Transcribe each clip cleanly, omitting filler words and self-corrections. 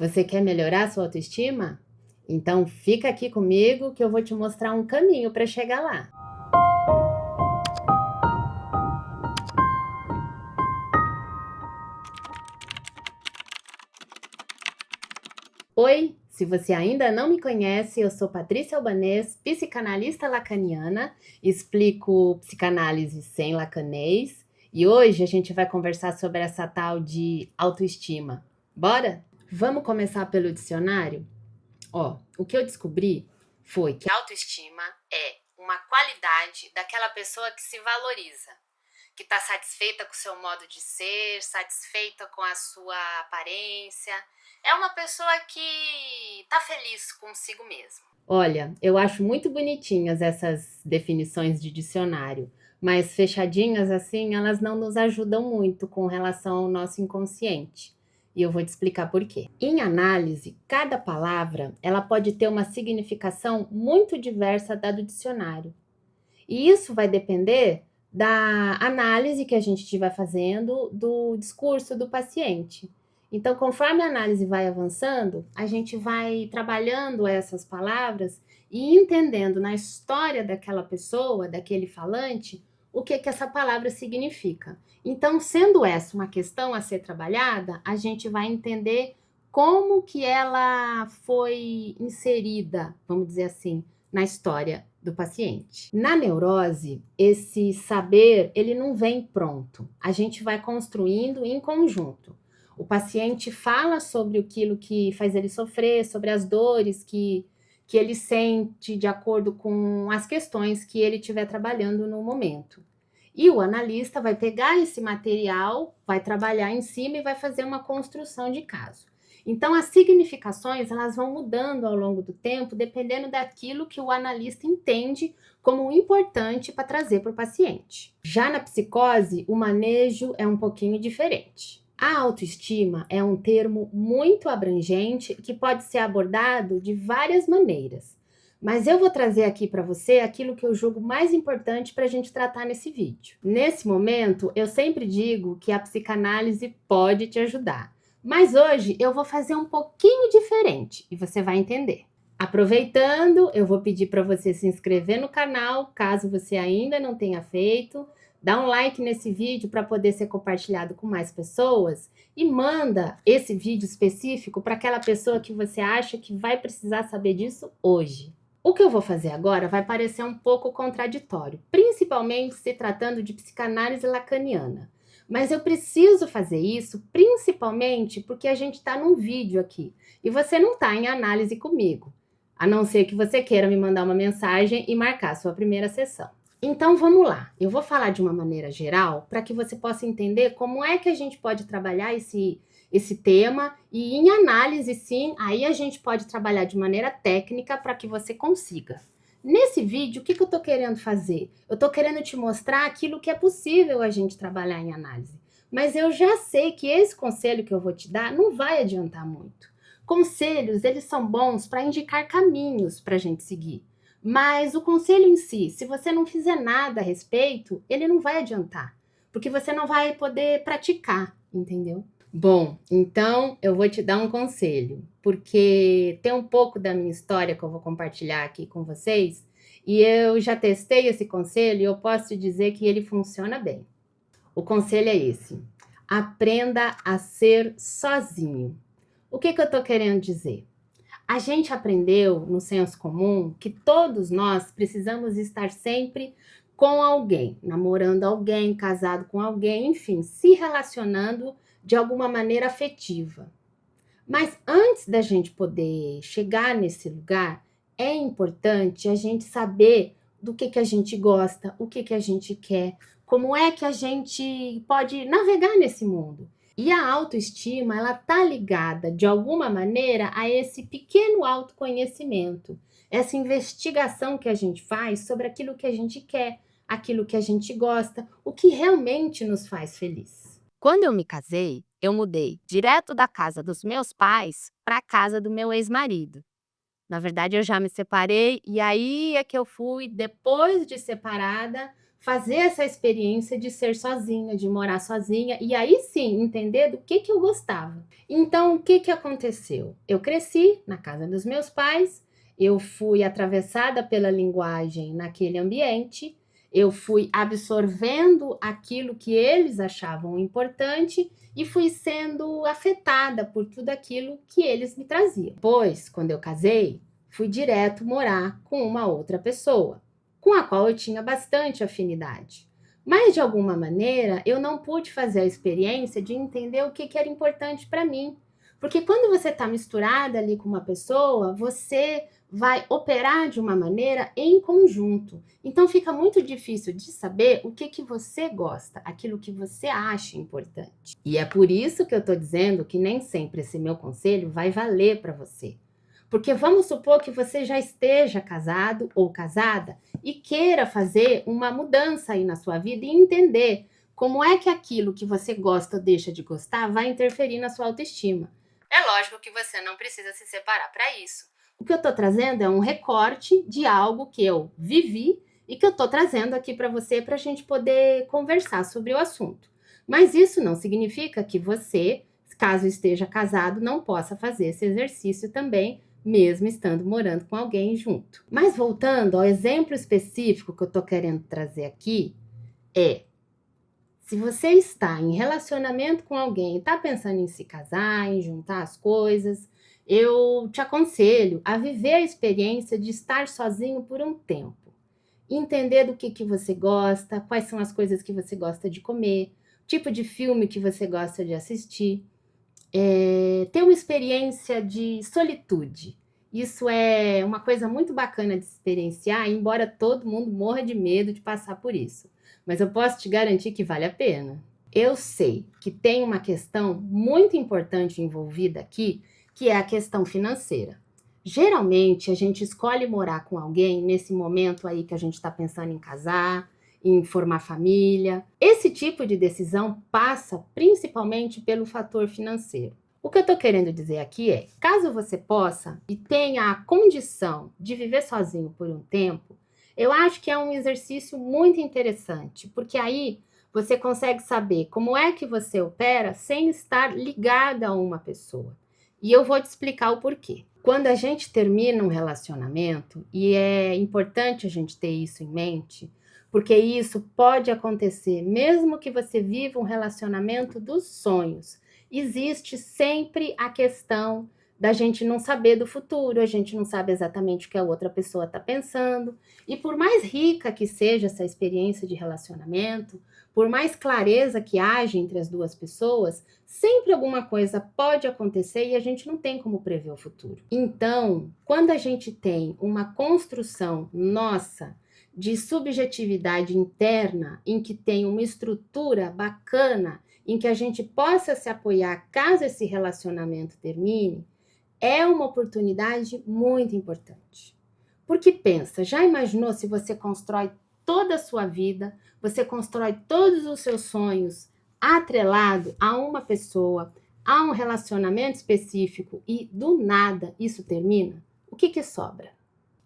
Você quer melhorar sua autoestima? Então fica aqui comigo que eu vou te mostrar um caminho para chegar lá. Oi, se você ainda não me conhece, eu sou Patrícia Albanês, psicanalista lacaniana, explico psicanálise sem lacanês e hoje a gente vai conversar sobre essa tal de autoestima. Bora? Vamos começar pelo dicionário? O que eu descobri foi que autoestima é uma qualidade daquela pessoa que se valoriza, que está satisfeita com o seu modo de ser, satisfeita com a sua aparência. É uma pessoa que está feliz consigo mesma. Olha, eu acho muito bonitinhas essas definições de dicionário, mas fechadinhas assim, elas não nos ajudam muito com relação ao nosso inconsciente. E eu vou te explicar por quê. Em análise, cada palavra, ela pode ter uma significação muito diversa da do dicionário. E isso vai depender da análise que a gente estiver fazendo do discurso do paciente. Então, conforme a análise vai avançando, a gente vai trabalhando essas palavras e entendendo na história daquela pessoa, daquele falante, o que essa palavra significa. Então, sendo essa uma questão a ser trabalhada, a gente vai entender como que ela foi inserida, vamos dizer assim, na história do paciente. Na neurose, esse saber, ele não vem pronto. A gente vai construindo em conjunto. O paciente fala sobre aquilo que faz ele sofrer, sobre as dores que ele sente de acordo com as questões que ele estiver trabalhando no momento. E o analista vai pegar esse material, vai trabalhar em cima e vai fazer uma construção de caso. Então, as significações elas vão mudando ao longo do tempo, dependendo daquilo que o analista entende como importante para trazer para o paciente. Já na psicose, o manejo é um pouquinho diferente. A autoestima é um termo muito abrangente que pode ser abordado de várias maneiras. Mas eu vou trazer aqui para você aquilo que eu julgo mais importante para a gente tratar nesse vídeo. Nesse momento, eu sempre digo que a psicanálise pode te ajudar. Mas hoje eu vou fazer um pouquinho diferente e você vai entender. Aproveitando, eu vou pedir para você se inscrever no canal, caso você ainda não tenha feito. Dá um like nesse vídeo para poder ser compartilhado com mais pessoas e manda esse vídeo específico para aquela pessoa que você acha que vai precisar saber disso hoje. O que eu vou fazer agora vai parecer um pouco contraditório, principalmente se tratando de psicanálise lacaniana. Mas eu preciso fazer isso principalmente porque a gente está num vídeo aqui e você não está em análise comigo, a não ser que você queira me mandar uma mensagem e marcar a sua primeira sessão. Então vamos lá, eu vou falar de uma maneira geral para que você possa entender como é que a gente pode trabalhar esse tema e em análise sim, aí a gente pode trabalhar de maneira técnica para que você consiga. Nesse vídeo, o que eu estou querendo fazer? Eu estou querendo te mostrar aquilo que é possível a gente trabalhar em análise. Mas eu já sei que esse conselho que eu vou te dar não vai adiantar muito. Conselhos, eles são bons para indicar caminhos para a gente seguir. Mas o conselho em si, se você não fizer nada a respeito, ele não vai adiantar. Porque você não vai poder praticar, entendeu? Bom, então eu vou te dar um conselho, porque tem um pouco da minha história que eu vou compartilhar aqui com vocês, e eu já testei esse conselho e eu posso te dizer que ele funciona bem. O conselho é esse: aprenda a ser sozinho. O que eu tô querendo dizer? A gente aprendeu no senso comum que todos nós precisamos estar sempre com alguém, namorando alguém, casado com alguém, enfim, se relacionando de alguma maneira afetiva. Mas antes da gente poder chegar nesse lugar, é importante a gente saber do que a gente gosta, o que a gente quer, como é que a gente pode navegar nesse mundo. E a autoestima, ela tá ligada de alguma maneira a esse pequeno autoconhecimento, essa investigação que a gente faz sobre aquilo que a gente quer, aquilo que a gente gosta, o que realmente nos faz feliz. Quando eu me casei, eu mudei direto da casa dos meus pais para a casa do meu ex-marido. Na verdade, eu já me separei e aí é que eu fui, depois de separada, fazer essa experiência de ser sozinha, de morar sozinha, e aí sim entender do que eu gostava. Então, o que aconteceu? Eu cresci na casa dos meus pais, eu fui atravessada pela linguagem naquele ambiente, eu fui absorvendo aquilo que eles achavam importante e fui sendo afetada por tudo aquilo que eles me traziam. Depois, quando eu casei, fui direto morar com uma outra pessoa, com a qual eu tinha bastante afinidade. Mas, de alguma maneira, eu não pude fazer a experiência de entender o que era importante para mim. Porque quando você está misturada ali com uma pessoa, você vai operar de uma maneira em conjunto. Então fica muito difícil de saber o que você gosta, aquilo que você acha importante. E é por isso que eu estou dizendo que nem sempre esse meu conselho vai valer para você. Porque vamos supor que você já esteja casado ou casada e queira fazer uma mudança aí na sua vida e entender como é que aquilo que você gosta ou deixa de gostar vai interferir na sua autoestima. É lógico que você não precisa se separar para isso. O que eu estou trazendo é um recorte de algo que eu vivi e que eu estou trazendo aqui para você para a gente poder conversar sobre o assunto. Mas isso não significa que você, caso esteja casado, não possa fazer esse exercício também, mesmo estando morando com alguém junto. Mas voltando ao exemplo específico que eu estou querendo trazer aqui, se você está em relacionamento com alguém e está pensando em se casar, em juntar as coisas, eu te aconselho a viver a experiência de estar sozinho por um tempo. Entender do que você gosta, quais são as coisas que você gosta de comer, tipo de filme que você gosta de assistir. Ter uma experiência de solitude. Isso é uma coisa muito bacana de experienciar, embora todo mundo morra de medo de passar por isso. Mas eu posso te garantir que vale a pena. Eu sei que tem uma questão muito importante envolvida aqui, que é a questão financeira. Geralmente, a gente escolhe morar com alguém nesse momento aí que a gente está pensando em casar, em formar família. Esse tipo de decisão passa principalmente pelo fator financeiro. O que eu estou querendo dizer aqui é, caso você possa e tenha a condição de viver sozinho por um tempo, eu acho que é um exercício muito interessante, porque aí você consegue saber como é que você opera sem estar ligada a uma pessoa. E eu vou te explicar o porquê. Quando a gente termina um relacionamento, e é importante a gente ter isso em mente, porque isso pode acontecer mesmo que você viva um relacionamento dos sonhos. Existe sempre a questão da gente não saber do futuro, a gente não sabe exatamente o que a outra pessoa está pensando. E por mais rica que seja essa experiência de relacionamento, por mais clareza que haja entre as duas pessoas, sempre alguma coisa pode acontecer e a gente não tem como prever o futuro. Então, quando a gente tem uma construção nossa de subjetividade interna, em que tem uma estrutura bacana, em que a gente possa se apoiar caso esse relacionamento termine, é uma oportunidade muito importante. Porque pensa, já imaginou se você constrói toda a sua vida, você constrói todos os seus sonhos atrelado a uma pessoa, a um relacionamento específico e do nada isso termina? O que sobra?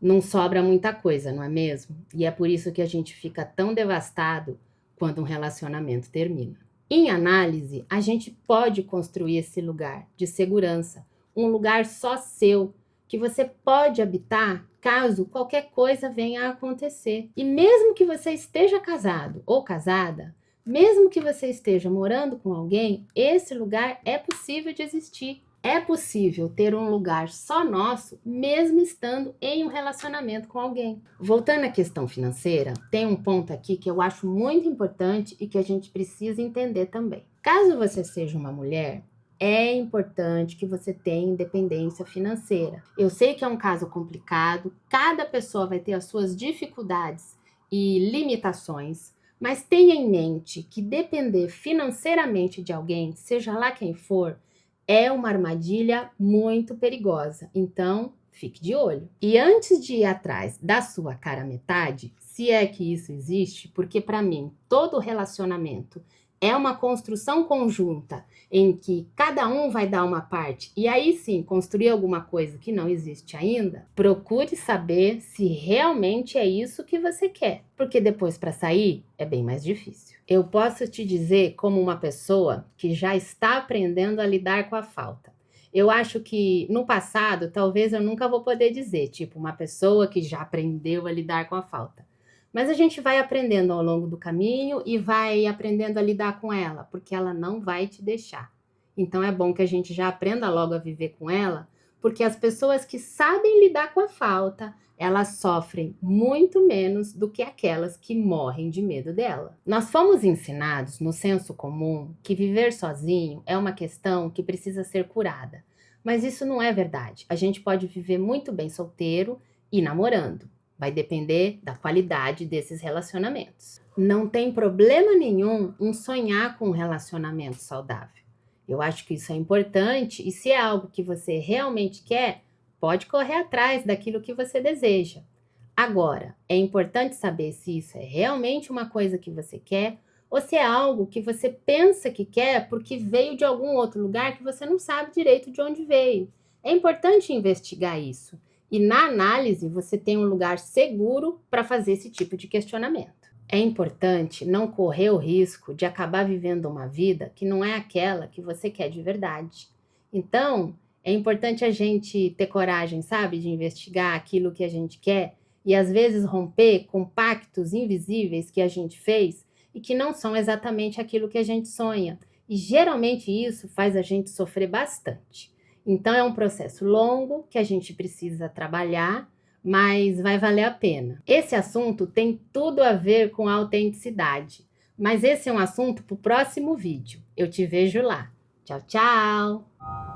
Não sobra muita coisa, não é mesmo? E é por isso que a gente fica tão devastado quando um relacionamento termina. Em análise, a gente pode construir esse lugar de segurança, um lugar só seu, que você pode habitar caso qualquer coisa venha a acontecer. E mesmo que você esteja casado ou casada, mesmo que você esteja morando com alguém, esse lugar é possível de existir. É possível ter um lugar só nosso, mesmo estando em um relacionamento com alguém. Voltando à questão financeira, tem um ponto aqui que eu acho muito importante e que a gente precisa entender também. Caso você seja uma mulher, é importante que você tenha independência financeira. Eu sei que é um caso complicado, cada pessoa vai ter as suas dificuldades e limitações, mas tenha em mente que depender financeiramente de alguém, seja lá quem for, é uma armadilha muito perigosa. Então, fique de olho. E antes de ir atrás da sua cara metade, se é que isso existe, porque para mim todo relacionamento É uma construção conjunta, em que cada um vai dar uma parte, e aí sim, construir alguma coisa que não existe ainda, procure saber se realmente é isso que você quer, porque depois para sair é bem mais difícil. Eu posso te dizer como uma pessoa que já está aprendendo a lidar com a falta. Eu acho que no passado, talvez eu nunca vou poder dizer, tipo, uma pessoa que já aprendeu a lidar com a falta. Mas a gente vai aprendendo ao longo do caminho e vai aprendendo a lidar com ela, porque ela não vai te deixar. Então é bom que a gente já aprenda logo a viver com ela, porque as pessoas que sabem lidar com a falta, elas sofrem muito menos do que aquelas que morrem de medo dela. Nós fomos ensinados, no senso comum, que viver sozinho é uma questão que precisa ser curada. Mas isso não é verdade. A gente pode viver muito bem solteiro e namorando. Vai depender da qualidade desses relacionamentos. Não tem problema nenhum em sonhar com um relacionamento saudável. Eu acho que isso é importante e se é algo que você realmente quer, pode correr atrás daquilo que você deseja. Agora, é importante saber se isso é realmente uma coisa que você quer ou se é algo que você pensa que quer porque veio de algum outro lugar que você não sabe direito de onde veio. É importante investigar isso. E na análise, você tem um lugar seguro para fazer esse tipo de questionamento. É importante não correr o risco de acabar vivendo uma vida que não é aquela que você quer de verdade. Então, é importante a gente ter coragem, sabe, de investigar aquilo que a gente quer e às vezes romper com pactos invisíveis que a gente fez e que não são exatamente aquilo que a gente sonha. E geralmente isso faz a gente sofrer bastante. Então, é um processo longo que a gente precisa trabalhar, mas vai valer a pena. Esse assunto tem tudo a ver com a autenticidade, mas esse é um assunto para o próximo vídeo. Eu te vejo lá. Tchau, tchau!